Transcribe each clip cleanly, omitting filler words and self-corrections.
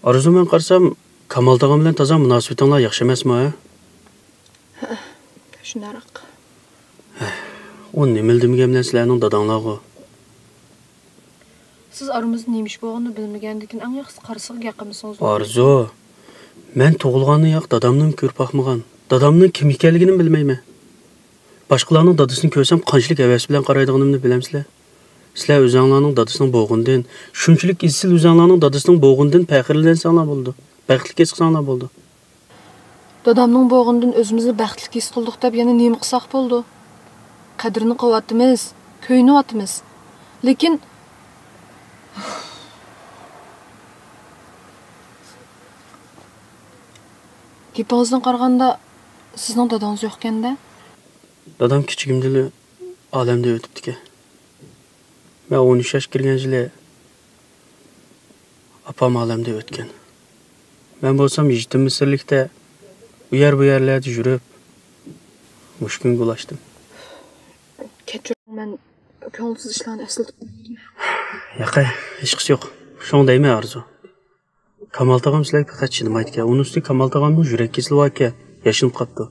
Arzu men qarsam, Kamal tog'am bilan toza munosabatinglar yaxshi emasmi? Shundoq. O nimildimigan bilan sizlarning dadanglarga. Siz aramızda neymiş bo'lganini bilmagandikin eng yaxshisi qarisiq gapirmisingiz. Arzu, men tug'ilganni yo'q, dadamni ko'rib boqmagan. Dadamning kim ekanligini bilmayman. Boshqalarning dadasini ko'rsam qanchalik havas bilan qaraydiganimni bilamsizlar. Sizlar o'zinglarning dadasining bo'g'indan, shunchalik izchil o'zinglarning dadasining bo'g'indan faxrlansanglar bo'ldi. Baxtli chiqsanglar bo'ldi. Dadamning bo'g'indan o'zimizni baxtli his qildik deb yana nima qilsak bo'ldi? Qadrini qilyapmiz, ko'yinyapmiz. Lekin gapingizdan qaraganda sizning dadangiz yo'q ekanda? Dadam kichigimda olamda o'tibdi-ku. Men 13 yoshga kirgan yili opam olamda o'tgan. Men bo'lsam yetim misrlikda bu yerlarda yurib mushkun bo'lashdim. Kechiring, men ko'ngilsiz ishlarni eslatib. Yo'q, hech qisi yo'q. Shunday deyman Arzu. Kamal tog'am sizlarga faqat chinimaydi-ku. Uning ustiga Kamal tog'amning yurak kesili bor-ku, yashinib qolibdi.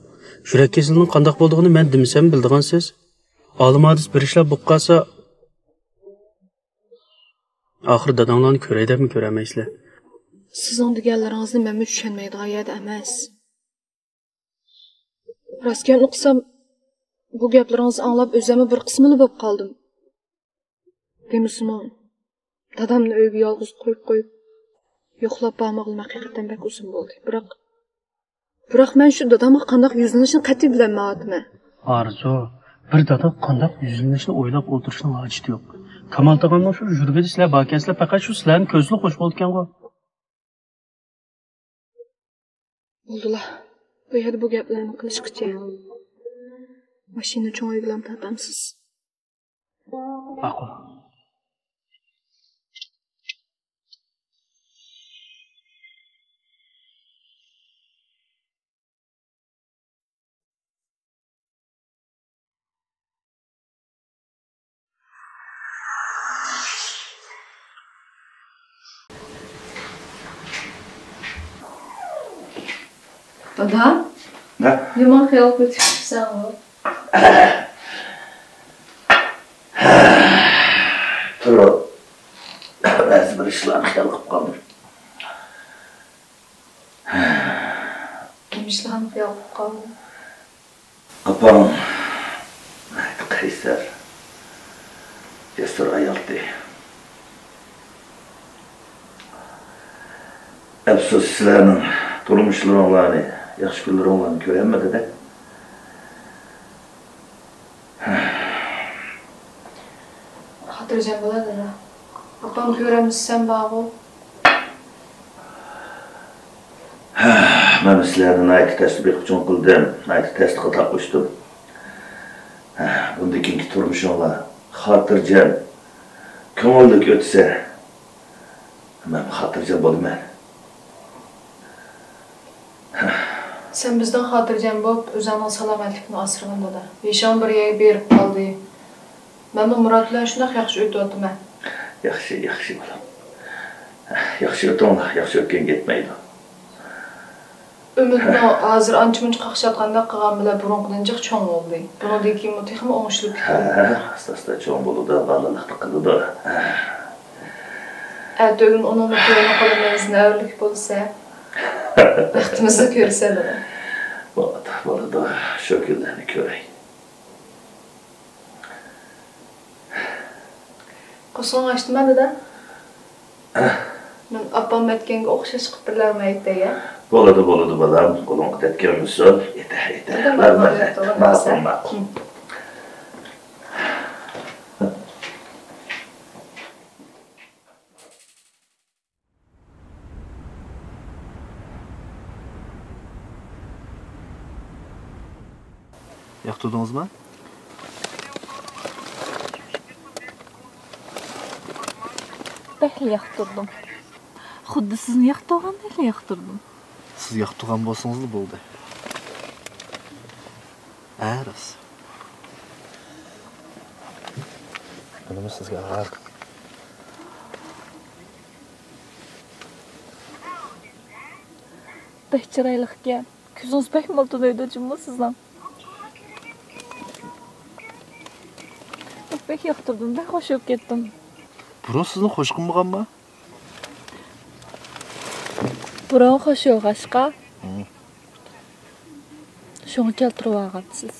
Yurak kesilining qanday bo'lganini men demasam bildigansiz. Olimodis bir ishlar bo'lib qolsa, oxir dadanglarni ko'ray debmi ko'ramaysizlar? Sizning deganlaringizni men tushunmaydigan yerda emas. Rostgan o'qsam, bu gaplaringizni anglab o'zimni bir qismini bo'lib qoldim. Demisman, dadamni uyga yolg'iz qo'yib yo'qlab bormoqim haqiqatan bak uzun bo'ldi. Biroq men shu dadamga qanday yuzlanishni qat'iy bilmayapman. Arzu, bir dada qanday yuzlanishni o'ylab o'tirishning hojati yo'q. Kamal tog'amning shu yurgida sizlar bakasizlar faqat shu sizlarning ko'zli qo'sh bo'lgan-ku. Bo'ldilar. Bu yerda bu gaplarni qilishqicha. Mashina cho'ng bilan tatamsiz. Ma'qul. Dada? Ne? Yomon xayol ko'taribsan o. Turib, ba'zi bir ishlarni xayol qilib qoldim. Kim ishlarni xayol qilib qolding? Opam qaysar, jasur ayoldi. Afsus sizlarning turmushlaringlarni, yaxshi kunlaringlarni ko'rolmadi-da. Xotirjam bo'ladi-da. Opam ko'ramiz sen bog'u. Men sizlarni aytib tasdiq uchun qildim, aytib tasdiqqa taqishdim. Bundan keyingi turmushinglar xotirjam, ko'ngillik o'tsa, men xotirjam bo'laman. Sen bizden xotirjam bo'lib, o'zingning salomatligini asragan dada. Beshon bir yerga berib qoldi. Men bu Murat bilan shunday yaxshi o'tyapman. Yaxshi bolam. Yaxshi o'tinglar, yaxshi o'tgan ketmaydi. Umidni hozir ancha-muncha qaqshatganda qilgan bilan burunqidan jiq cho'ng bo'ldi. Bundan keyin mutlaqo o'ngishlik ketdi. Asta-asta cho'ng bo'ludi, bolalikni qildi. Ertagin onun to'yini qilmayizni avlik bo'lsa, baxtimizni ko'rsada. Bo'ladi, shu kunlarni ko'ray. Qo'shin açtımada da. Men opam aytganga o'xshash qilib birlarni aytdi-ya. Bo'ladi balam, qo'lingga tetgan misol, yeta. Ma'qul. Yoqtirdingizmi? Behli yoqtirdim. Xuddi sizni yoqtirgandek yoqtirdim. Siz yoqtirgan bo'lsangiz bo'ldi. Rost. Nima sizga g'ar? Bək çiraylıq ekan. Ko'zingiz bək miltilləydi jimmisizdan. Bək yoqtirdim, bək xo'shib ketdim. Burun sizni xo'sh qilmaganmi? Burun xo'sh yo'q aşqa. Şunu keltirib olgansiz.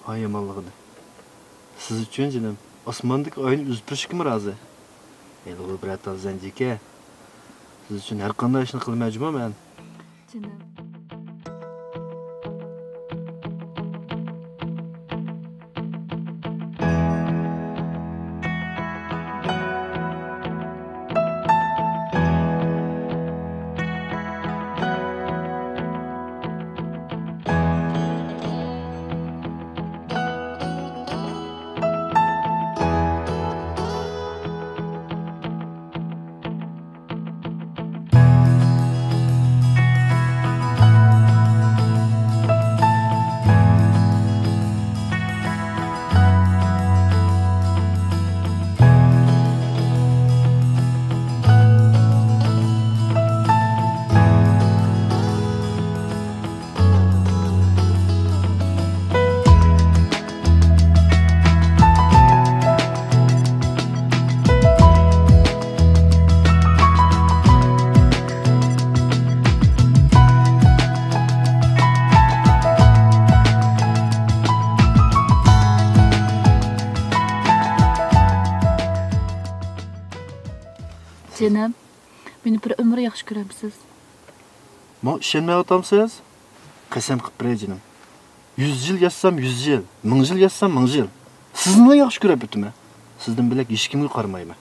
Ay yamanlığıdı. Siz üçün canım, osmondagi oyni uzib turishga rozi. Endi bratan zanjika. Siz uchun har qanday ishni qilmayman. Canım. Canım, beni bir ömür yaxşı görəmsiz. Ma ishonmay o'tamsiz? Qasam qilib beray jinim. 100 yil yaşsam 100 yil, 1000 yil yaşsam 1000 yil. Sizni yaxshi ko'rib o'taman. Sizdan bilak hech kimga qarmayman.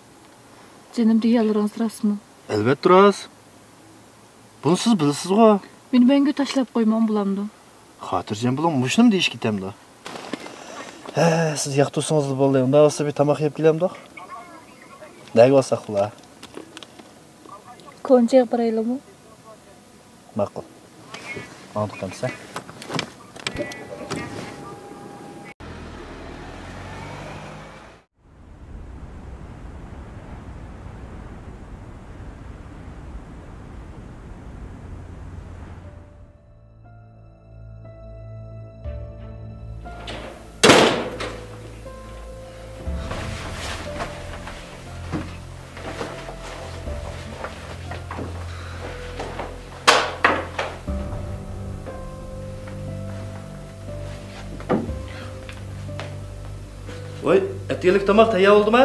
Canım deyalaringiz rostmi? Albatta rost. Buni siz bilasiz-ku. Meni banga tashlab qo'ymam bulamdi. Xotirjam bo'ling, mushnam deyish ketamdi. Ha, siz yoqtirsangiz bo'ldi. Unda olsa bir tamoq yeb kelamdi. Nega olsa xulo. Konchiga boraylikmi? Ma'qul. Antiqamsa. Voy, ertalik tomoq tayyor bo'ldimi?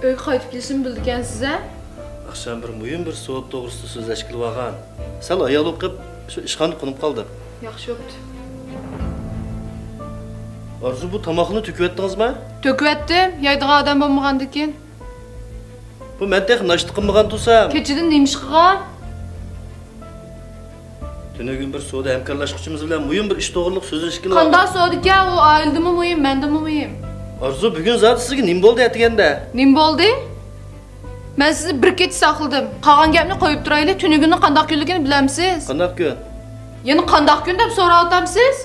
Öyle qaytib kelishim bildikan size? Akşam bir mühim bir soat doğrusu sözleşkili vagan. Sal ayal okuyup şu işxanı konup kaldı. Yaxşı yoktu. Arzu bu tamaqını tüküp ettiniz mi? Töküp ettim, yaydığı adam olmagandı ki. Bu men tek naştı qılmagan tursam. Keçidin neymiş qıgan? Tünögün bir soda hemkarlaşqıçımız bilen mühim bir iş doğruluk sözleşkili vagan. Qanday so'dik ya, o ayıldımı mühim, mendimi mühim. Arzu bugün zaten sizge nim boldu etigende. Nim bo'ldi? Men sizni bir kech saqladim. Qolgan gapni qo'yib turayli, tunugini qanday kunligini bilamsiz? Qanday kun? Yana qanday kun deb so'rayapsiz?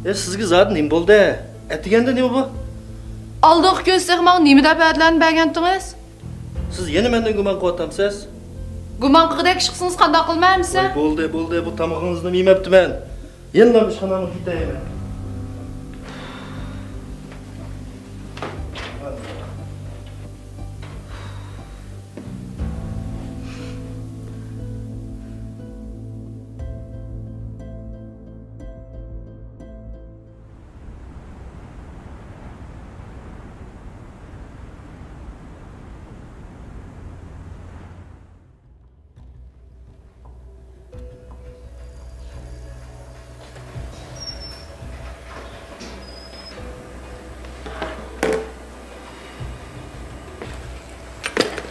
Sizge zaten nim boldu. Etigende nima bu? Aldıq kun sığmaq nima deb adlanib bergandingiz? Siz yeni menden guman qilyapsiz. Guman qilgandek chiqsangiz qanday qilmaysiz? Boldu bu tamağınızını yemepti ben. Yeniden işxanamı gideyim.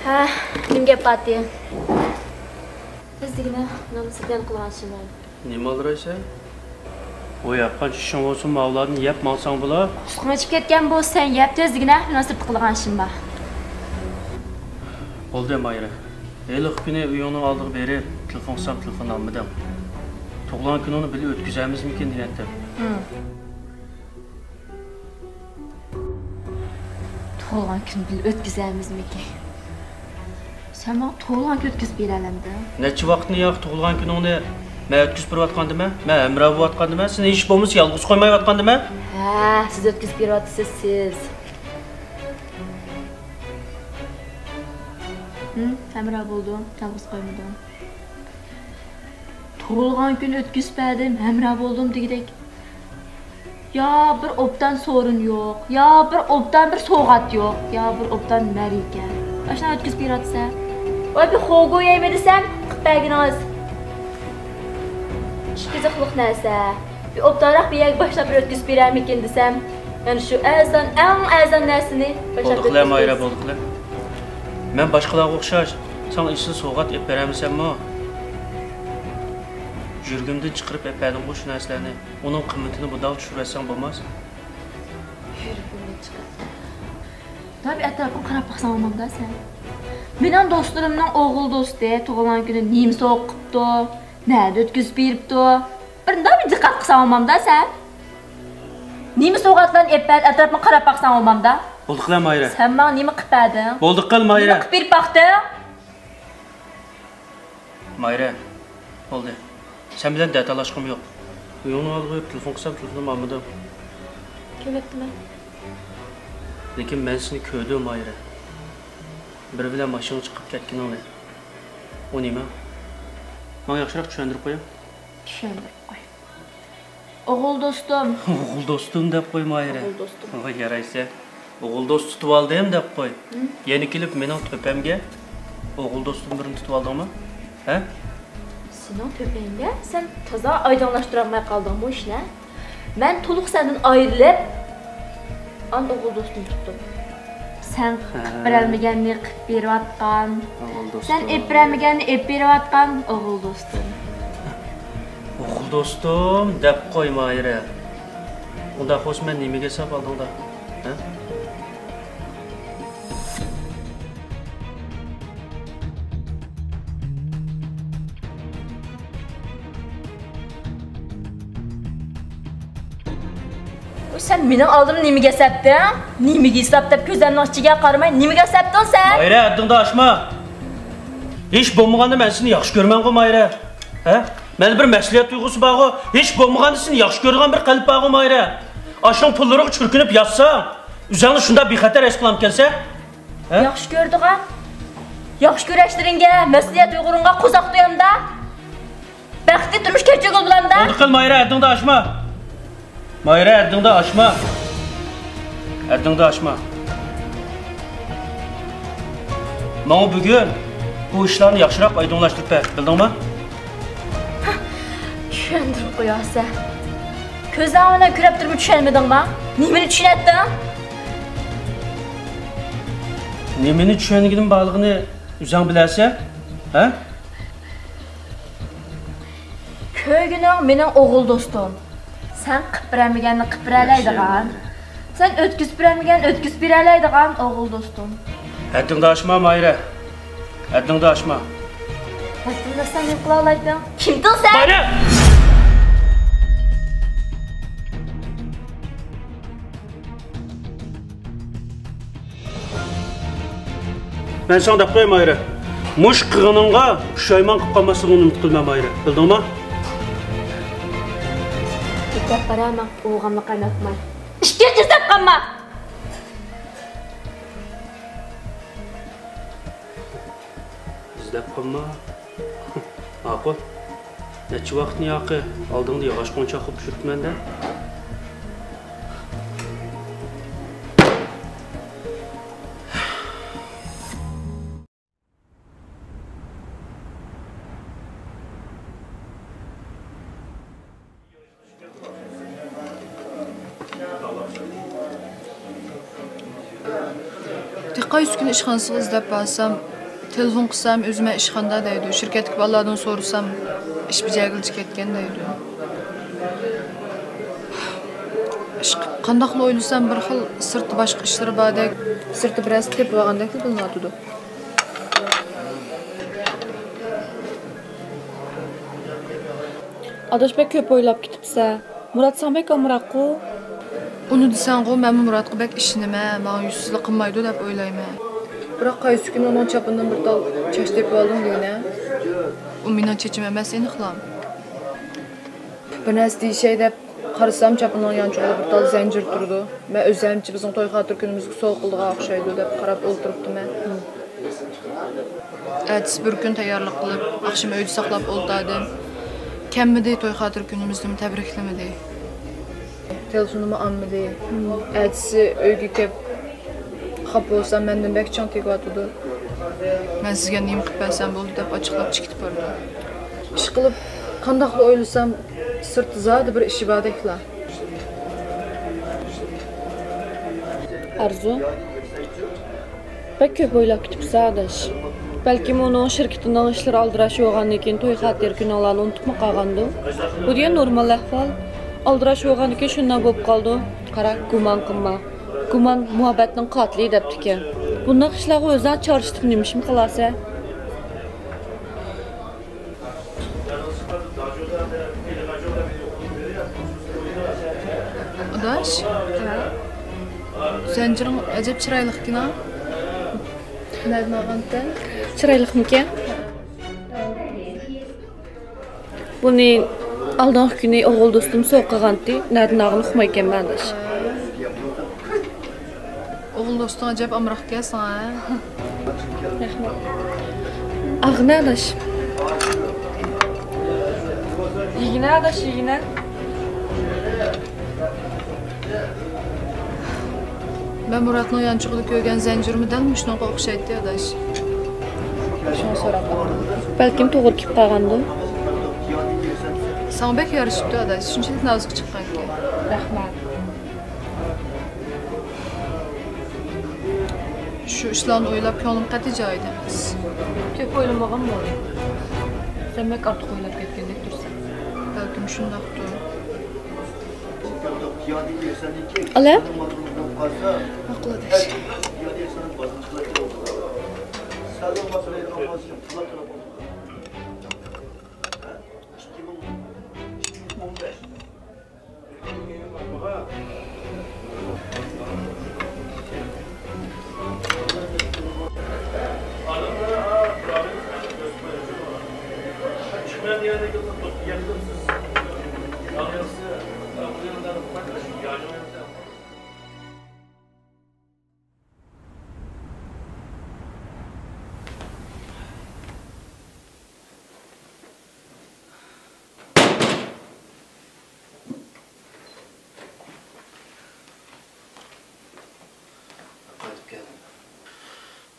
Ha, nima gap botdi? Bizdigina namsidan qilganishim bor. Nima oldiraysan? O yapqan ishing bo'lsin, mavladni yeb malsang bo'lar. Qusqim ichib ketgan bo'lsan, yeb tezdigina munosib qilganishim bor. Bo'ldi Mayra. Eliq kuni uyingni oldiga berib, telefon qilsam telefon olmadim. Tug'ilgan kunini bilib o'tkazamizmikin degandim. Tug'ilgan kun bilib o'tkazamizmikin? Sen bana tug'ilgan kun o'tkazib beralamdi. Necha vaqtni yo'q tug'ilgan kuningni men o'tkazib berayotgandimmi? Men amra bo'layotgandimmi? Seni ish bo'lmasa yolg'iz qo'ymayotgandimmi? Ha, siz o'tkazib beryapsiz siz. Amra bo'ldim, yolg'iz qo'ymadim. Tug'ilgan kun o'tkazib berdim, amra bo'ldim degidek. Ya bir obdan sorun yo'q, ya bir obdan bir so'g'at yo'q, ya bir obdan marika. Başına o'tkazib beryapsan. Voy bir xo'go yeymi desam, qilpaginoz. Ishqizliq narsa. Bir obdanroq bir yak boshlab o'tkazib berarmikin desam, yani shu azon narsani boshlab Bo'ldiqlar Mayra, bo'ldiqlar. Men boshqalarga o'xshash, sen ishni so'g'at ep beramisanmi? Jurgimdan chiqarib epadim bu shu narsalarni. Uning qimmatini budal tushirasan bo'lmas. Jurgimdan chiqar. Tabii atrofga qarab baqsan olmamda sen. Mening do'stlarimning o'g'il do'sti tug'ilgan kuni nima so'qibdi, nerede o'tkazib beribdi. Bir diqqat qilsan olmamda sen. Nima so'g'atlarni epad atrofga qarab baqsan olmamda. Bo'ldiqlar Mayra. Sen menga nima qilib berding? Bo'ldiqlar Mayra. Nima qilib berib baqding? Mayra. Bo'ldi. Sen bilan datalashqim yo'q. Uyingni oldiga telefon qilsam telefonim olmadim. Ko'mibdimi? Lekin men seni ko'rdim Mayra. Bir bilan mashina chiqib ketganingni. O nima? Menga yaxshiroq tushuntirib qo'y. Tushuntirib qo'y. O'g'il do'stim. O'g'il do'stim deb qo'y Mayra. O'g'il do'stim. Voy yaraysa. O'g'il do'st tutib oldim deb qo'y. Yeni kelib mening to'pamga o'g'il do'stim birini tutib oldingmi? Ha? Sening to'pangga sen toza oydinlashtirib olmay qolding bu ishni. Men to'liq sendan ayrilib o'g'il do'stim tutdim. Sen qilib berolmaganni qilib berayotgan. Sen ep berolmaganni ep berayotgan o'g'il do'stim. O'g'il do'stim deb qo'y Mayra. Unda xo'sh men nimaga sab oldingda? Ha? Sen mening oldimda nimaga sapding? Nimaga hisob deb ko'zlarimning ichiga qaramay nimaga sapding sen? Mayra, addingda ochma. Hech bo'lmaganda men seni yaxshi ko'rman-ku Mayra. Ha? Men bir mas'uliyat tuyg'usi bor-ku. Hech bo'lmaganda seni yaxshi ko'rgan bir qalb bor-ku Mayra. Ashun pullariga churkinib yatsang, o'zingni shunda bexatar his qilam kelsa, ha? Yaxshi ko'rdigan. Yaxshi ko'rashlaringga, mas'uliyat tuyg'uringga qo'zoq to'yamda. Baxtli turmush kechirgil bilamda. Bo'ldi qil Mayra, addingda ochma. Mayra, addingda ochma. Addingda ochma. Menga bugun bu ishlarni yaxshiroq oydinlashtirib ber, bildingmi? Tushuntirib qo'yasan. Ko'zlarimdan ko'rib turib tushunmadingmi? Nimani tushunatding? Nimani tushunganim borlig'ini o'zing bilasan, ha? Ko'ygining mening o'g'il do'stim. Sen qilib bermaganni qilib beralaydigan. Sen o'tkazib bermaganni o'tkazib beralaydigan o'g'il do'stim. Haddingda ochma Mayra. Haddingda ochma. Haddingda sen nima qila olading? Kimding sen? Mayra! Men sana deb qo'y Mayra. Mush qig'iningga pushaymon qilib qolmasligini umid qilma Mayra. Bildingmi? Deb qarama, o'g'amni qaynatmay. Ishga chizib qolma. Izlab qolma. Ma'qul. Necha vaqtni yoqi oldingda yog'och qo'nchoq qilib tushiribman-da. Qaysi kuni ishxonasiga izlab borsam, Telefon qilsam, o'zima ishxonada deydi. Shirkatga bolalardan so'rasam, ish bajargilchi ketgan deydi. Qandaqli o'ylasam, bir xil sirti boshqa ishlari bordek, sirti biroz tepib olgandek bilinadi. Adaşbek köp oylab ketibsa. Murat sanbek amraqu. Uni desan-ku, men Muratga bek ishinima, men yuzsizlik qilmaydi deb o'ylayman. Biroq qaysi kuni uning chapindan bir tal chash tepib oldim deyna. U mening chechim emas, seni qilam. Bir narsa deyishay deb qarasam, chapinning yonchug'ida bir tal zanjir turdi. Men o'zimcha bizning to'y xotir kunimizga so'q qildiga o'xshaydi deb qarab o'ltiribdim. Ertasi bir kun tayyorlik qilib, akşam uyda saqlab o'ltirdim. Kemmidi to'y xotir kunimizni tabriklamadi. Telefonimni olmadi. Ertasi uyga kelib xafa bo'lsam, mendan bek chang tegayotdi. Men sizga nima qilib bersam bo'ldi deb ochiqlab chiqib bordi. Ish qilib, qandaqli o'ylasam, sirti zodi bir ishi bordeklar. Arzu. Bek köp oylab ketibsa adaş. Belki onun şirketinden işler aldıraş yoğandan keyin to'y xotir kunlarini unutma qolgandi. Bu diye normal ahvol. Aldıraş yo'g'andan keyin shundan bo'lib qoldi. Qara, gumon qilma. Gumon muhabbatning qotili debdi-ki. Bunday ishlarga o'zing chorishib nimishim qilasa? Adaş. Zanjiring ajab chiroyli-ku. Nereden alganda? Chiroyliqmikan? Buni aldığın günü oğul dostum soğuqqandı. Nereden ağını uxmay ekanman adaş. Oğul dostun acayip amraq gelsin ha. Rahmat. Ağına adaş. Yigine adaş, yigine. Ben Murat'ın yançıqlı köygen zencirimidən müşnə qoxşaydı adaş. Şunu soraq. Belki to'g'ri kelib qolgandi. Sana bek yarışıbdı adaş. Shunchalik nozik chiqqanki. Rahmat. Shu ishlarni o'ylab ko'nglim qat'iy joyida emas. Ko'p o'ylamagan bo'ldi. Sen bek ortiq o'ylab ketgandek tursan. Balkim shundaqdir. Ala? Haqlı adaş.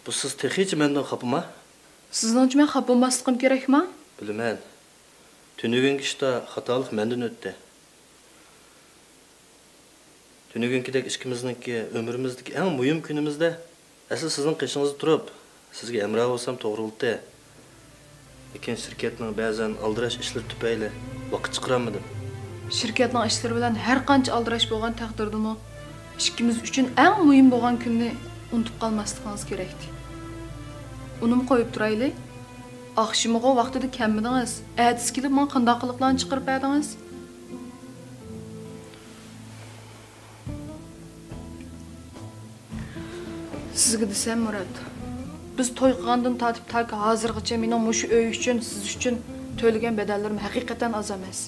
Bu siz texichi mendan xapama? Sizningcha men xafa bo'lmasligim kerakmi? Bilman. Tünügün ishda xatolik mendan o'tdi. Tünügünkidek ikkimizningki ömrimizdagi eng muhim kunimizda asl sizning qishingizda turib, sizga emra bo'lsam to'g'ri bo'ldi. Lekin shirkatning ba'zan aldirash ishlari tufayli vaqt chiqaramadim. Shirkatning ishlari bilan har qancha aldirash bo'lgan taqdirdami, ikkimiz uchun eng muhim bo'lgan kunni unutib qolmasligimiz kerakdi. Uni qo'yib turaylik. Akşamıға vaqtida kemmidingiz. Ertasi kelib men qanday qiliqlarni chiqarib berdingiz? Sizga desam Murat, biz to'y qilgandan tortib taki hozirgacha mening mushu uy uchun, siz uchun to'lagan bedallarim haqiqatan oz emas.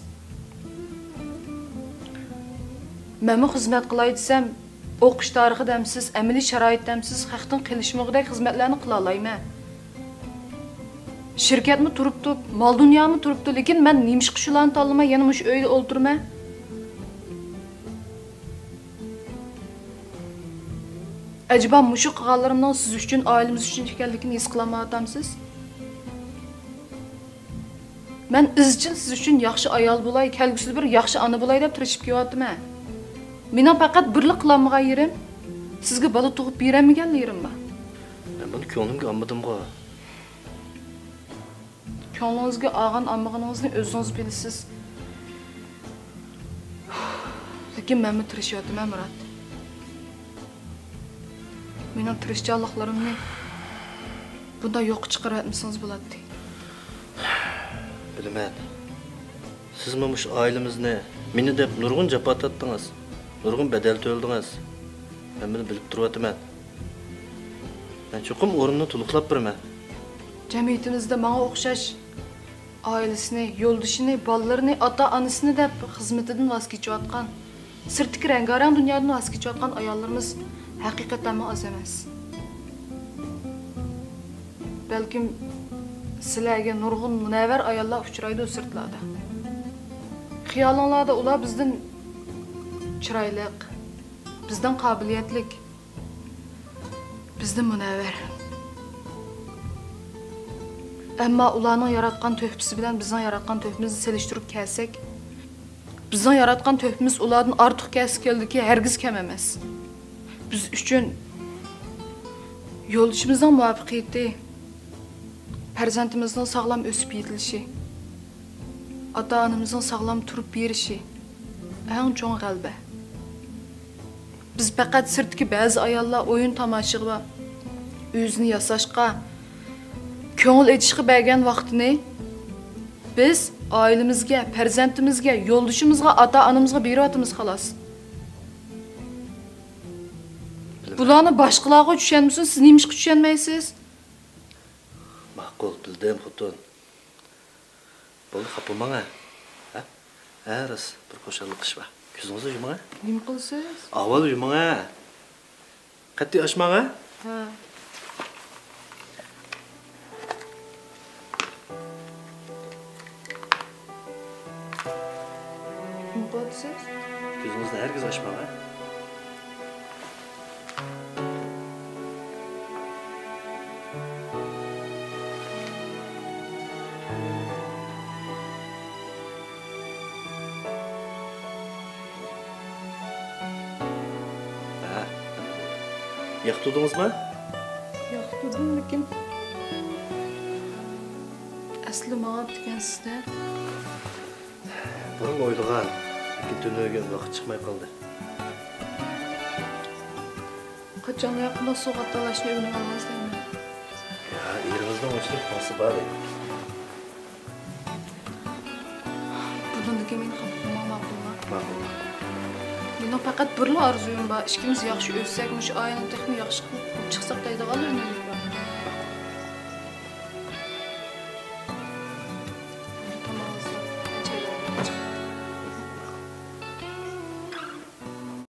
Menmi xizmat qilay desam, o'qish tarixi demsiz, amaliy sharoit demsiz, haqdan qilishmoqdek xizmatlarni qila olmayman. Şirketmi turibdi, mal dunyommi turibdi, lekin men nimishqa shularni tanlamay yana mush uyda o'ltirman. Acaba mushu qilganlarimning siz uchun, oilamiz uchun ekanligini his qilmayapsiz? Men izchil siz uchun yaxshi ayol bo'lay, kelgusida bir yaxshi ona bo'lay deb tirishib kelyapman. Mening faqat birlik qilolmagan yerim, sizga bola tug'ib beramaganlarim bor. Men buni ko'nglimga olmadim-ku. Ko'nglingizga olgan olmaganıngizni o'zingiz bilasiz. Lekin men tirishyapman, Murat. Mening tirishchanliklarimni bunda yo'q chiqarayotsangiz bo'ladi. Bilmem. Siz mi şu ailemizni meni deb nurg'un jafo tortdingiz, nurg'un bedel to'ldingiz. Men buni bilib turibman. Men cho'qim o'rinni to'liqlab beraman. Cemiyetimizde bana o'xshash ailesini, yo'ldishini, bolalarini, ota-onasini deb xizmetidan voz kechayotgan, sirtki rengarang dunyodan voz kechayotgan ayollarimiz haqiqatan az emas. Balkim sizlarga nurg'un munavvar ayollar uchraydi sirtlarda. Xiyolinglarda ular bizdan chiroyli, bizdan qobiliyatli, bizdan munavvar. Ammo ularning yaratgan töhfisi bilan bizning yaratgan töhfimizni selishtirib kelsak, bizning yaratgan töhfimiz ulardan ortiq kelsa keldiki, hargiz kam emas. Biz uchun yo'lishimizning muvaffaqiyati, farzandimizning sog'lom o'sib yetilishi, ota-onamizning sog'lom turib berishi eng cho'ng g'alaba. Biz faqat sirtki ba'zi ayollar o'yin tomoshaga, o'zini yasashga, ko'ngil etishga bergan vaqtini biz ailemizga, farzandimizga, yo'ldishimizga, ota-onamizga beryapmiz xolos. Bularni boshqalarga tushunmisiz, siz nimishga tushunmaysiz? Ma'qul bildim xotun. Bo'ldi, xapolmang ha. Ras bir qo'shalik qish bor. Ko'zingizni yumang. Nima qilsiz? Avval yumang ha. Qat'iy ochmang ha. Ha. Nima qilsiz? Ko'zingizni hargiz ochmang ha. Yo'q turdingizmi? Yo'q turdim, lekin asli menga degansizda. Burun o'ylagan, lekin tunaygan vaqt chiqmay qoldi. Qachon yaqinda so'g'at talashni o'rnib olmaysizmi? Ya, erimizning o'chlik xosi bor edi. Bundan keyin men ham ma'qulman. Ma'qul. Mening faqat bir orzuyim bor. Ikkimiz yaxshi o'ssak, mush oilani texnik yaxshi qilib chiqsak deydiganlar.